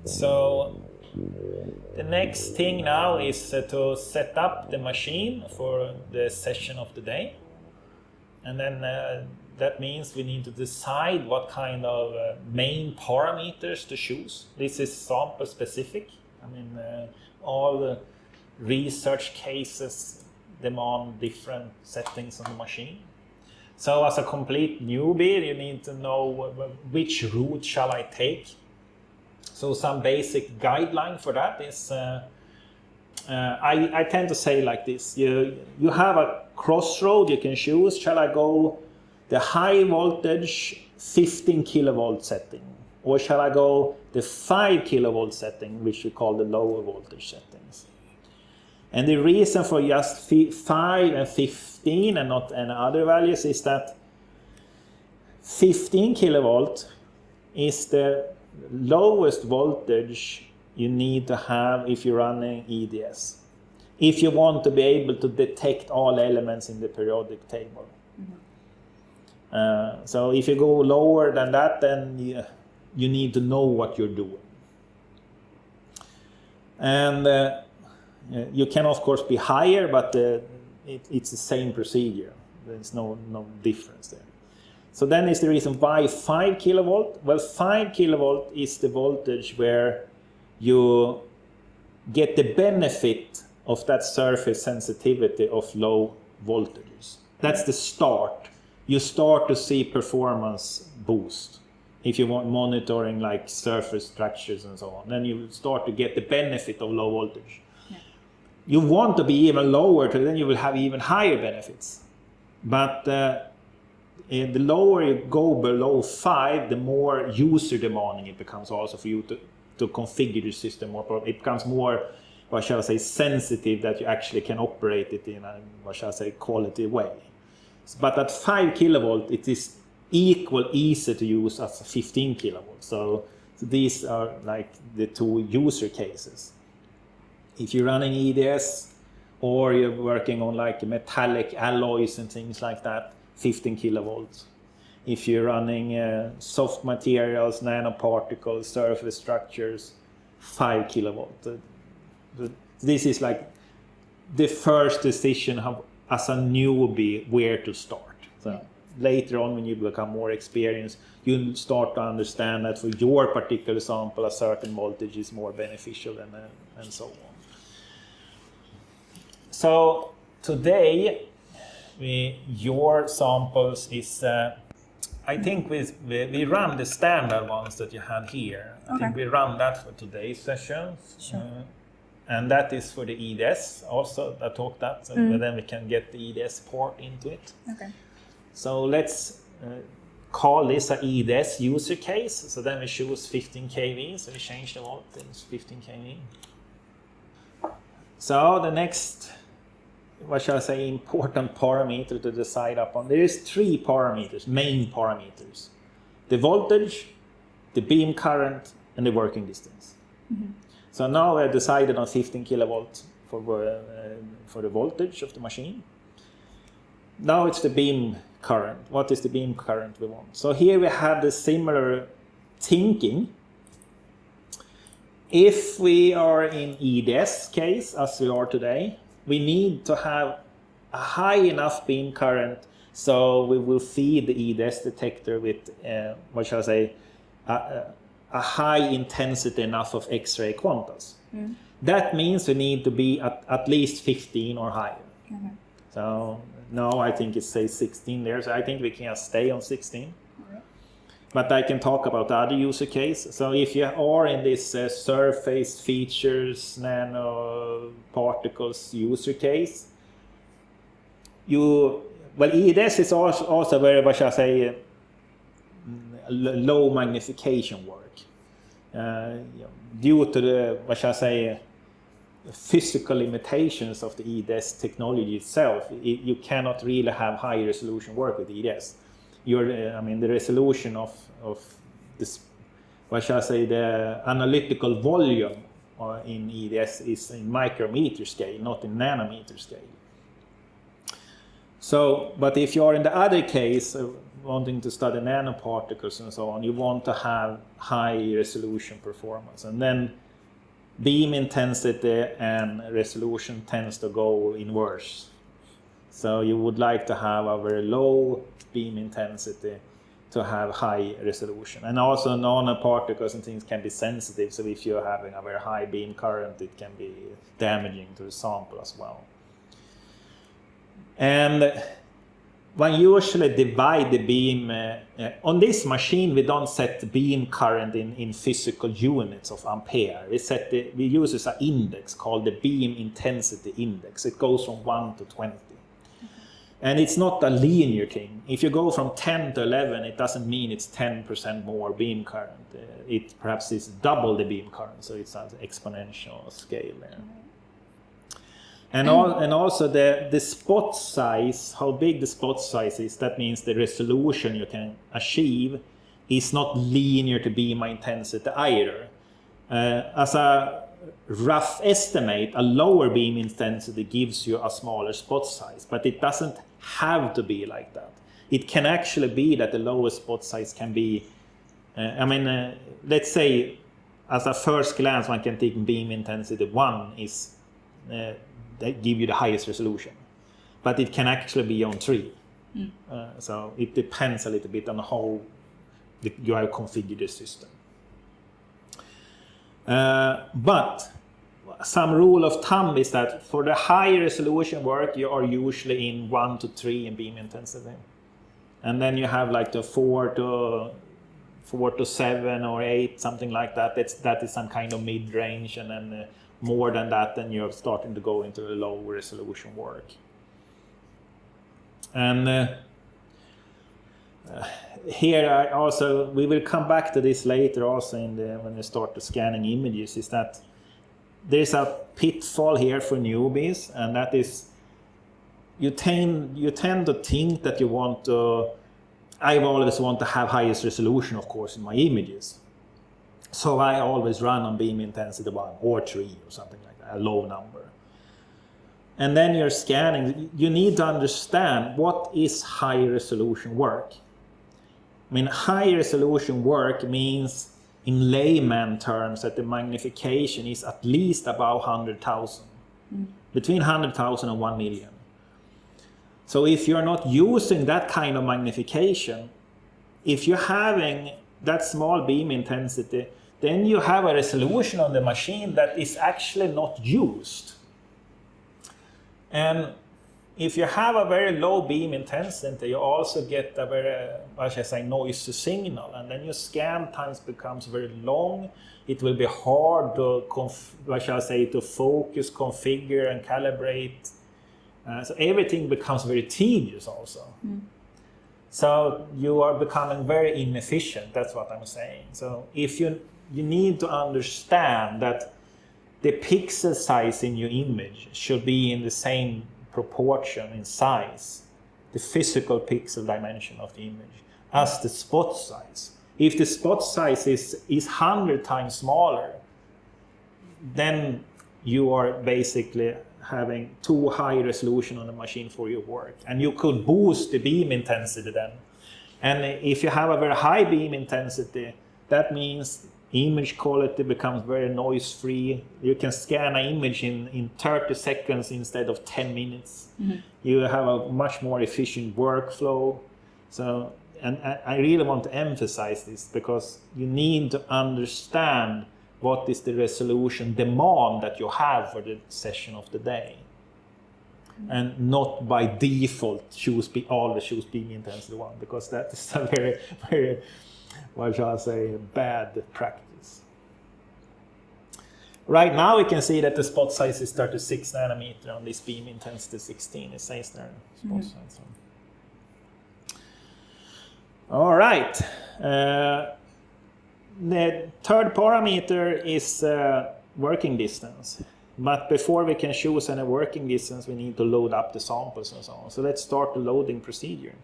So the next thing now is to set up the machine for the session of the day. And then that means we need to decide what kind of main parameters to choose. This is sample specific. I mean, all the research cases demand different settings on the machine. So as a complete newbie, you need to know which route shall I take. So some basic guideline for that is, I tend to say like this, you have a crossroad you can choose. Shall I go the high voltage 15 kilovolt setting? Or shall I go the 5 kilovolt setting, which we call the lower voltage settings? And the reason for just 5 and 15 and not any other values is that 15 kilovolt is the lowest voltage you need to have if you're running EDS. If you want to be able to detect all elements in the periodic table. Mm-hmm. So if you go lower than that, then you need to know what you're doing. And you can of course be higher, but it's the same procedure. There's no difference there. So then is the reason why 5 kilovolt? Well, 5 kilovolt is the voltage where you get the benefit of that surface sensitivity of low voltages. That's the start. You start to see performance boost. If you want monitoring like surface structures and so on, then you start to get the benefit of low voltage. You want to be even lower, then you will have even higher benefits. But the lower you go below 5, the more user demanding it becomes also for you to configure the system more. It becomes more, what shall I say, sensitive that you actually can operate it in a, what shall I say, quality way. But at 5 kilovolt, it is easy to use as 15 kilovolt. So these are like the two user cases. If you're running EDS or you're working on like metallic alloys and things like that, 15 kilovolts. If you're running soft materials, nanoparticles, surface structures, 5 kilovolt. This is like the first decision as a newbie where to start. So later on, when you become more experienced, you start to understand that for your particular sample, a certain voltage is more beneficial and so on. So today, your samples is, I think we run the standard ones that you had here. Okay. I think we run that for today's session. Sure. And that is for the EDS also, I talked that, so then we can get the EDS port into it. Okay. So let's call this an EDS user case. So then we choose 15 kV, so we change the voltage 15 kV. So the next, what shall I say, important parameter to decide upon. There is 3 parameters, main parameters. The voltage, the beam current, and the working distance. Mm-hmm. So now we have decided on 15 kilovolt for the voltage of the machine. Now it's the beam current. What is the beam current we want? So here we have the similar thinking. If we are in EDS case, as we are today, we need to have a high enough beam current so we will feed the EDS detector with, what shall I say, a high intensity enough of X-ray quantas. Mm. That means we need to be at least 15 or higher. Mm-hmm. So now I think it says 16 there, so I think we can stay on 16. Mm-hmm. But I can talk about the other user case. So if you are in this surface features, nanoparticles user case, EDS is also very, what shall I say, low magnification work. Due to the, what shall I say, physical limitations of the EDS technology itself, you cannot really have high resolution work with EDS. The resolution of this, what shall I say, the analytical volume in EDS is in micrometer scale, not in nanometer scale. So, but if you are in the other case, wanting to study nanoparticles and so on, you want to have high resolution performance. And then beam intensity and resolution tends to go inverse. So you would like to have a very low beam intensity to have high resolution. And also nanoparticles and things can be sensitive, so if you're having a very high beam current, it can be damaging to the sample as well. And one usually divide the beam, on this machine we don't set the beam current in physical units of ampere. We use an index called the beam intensity index. It goes from 1 to 20. And it's not a linear thing. If you go from 10 to 11, it doesn't mean it's 10% more beam current. It perhaps is double the beam current, so it's an exponential scale there. And also the spot size, how big the spot size is, that means the resolution you can achieve is not linear to beam intensity either. As a rough estimate, a lower beam intensity gives you a smaller spot size, but it doesn't have to be like that. It can actually be that the lowest spot size can be, let's say as a first glance one can think beam intensity 1 is, they give you the highest resolution, but it can actually be on 3. So it depends a little bit on how you have configured the system. But some rule of thumb is that for the high resolution work, you are usually in 1 to 3 in beam intensity. And then you have like the 4 to 7 or 8, something like that. That is some kind of mid-range, and then more than that, then you're starting to go into the low resolution work. And here we will come back to this later also when we start the scanning images, is that there's a pitfall here for newbies, and that is you tend to think that I always want to have highest resolution, of course, in my images. So I always run on beam intensity 1 or 3 or something like that, a low number. And then you're scanning, you need to understand what is high resolution work. I mean, high resolution work means in layman terms that the magnification is at least about 100,000, between 100,000 and 1 million. So if you're not using that kind of magnification, if you're having that small beam intensity, then you have a resolution on the machine that is actually not used. And if you have a very low beam intensity, you also get a very, noisy signal, and then your scan times becomes very long. It will be hard to, to focus, configure, and calibrate. So everything becomes very tedious also. So you are becoming very inefficient, that's what I'm saying. So if you need to understand that the pixel size in your image should be in the same proportion in size, the physical pixel dimension of the image, as the spot size. If the spot size is 100 times smaller, then you are basically having too high resolution on the machine for your work, and you could boost the beam intensity then. And if you have a very high beam intensity, that means image quality becomes very noise free. You can scan an image in 30 seconds instead of 10 minutes. You have a much more efficient workflow. So, and I really want to emphasize this, because you need to understand what is the resolution demand that you have for the session of the day, and not by default always choose beam intensity 1, because that is a very, very, bad practice. Right now we can see that the spot size is 36 nanometer on this beam intensity 16. It says there, spot size. All right. The third parameter is working distance. But before we can choose any working distance, we need to load up the samples and so on. So let's start the loading procedure.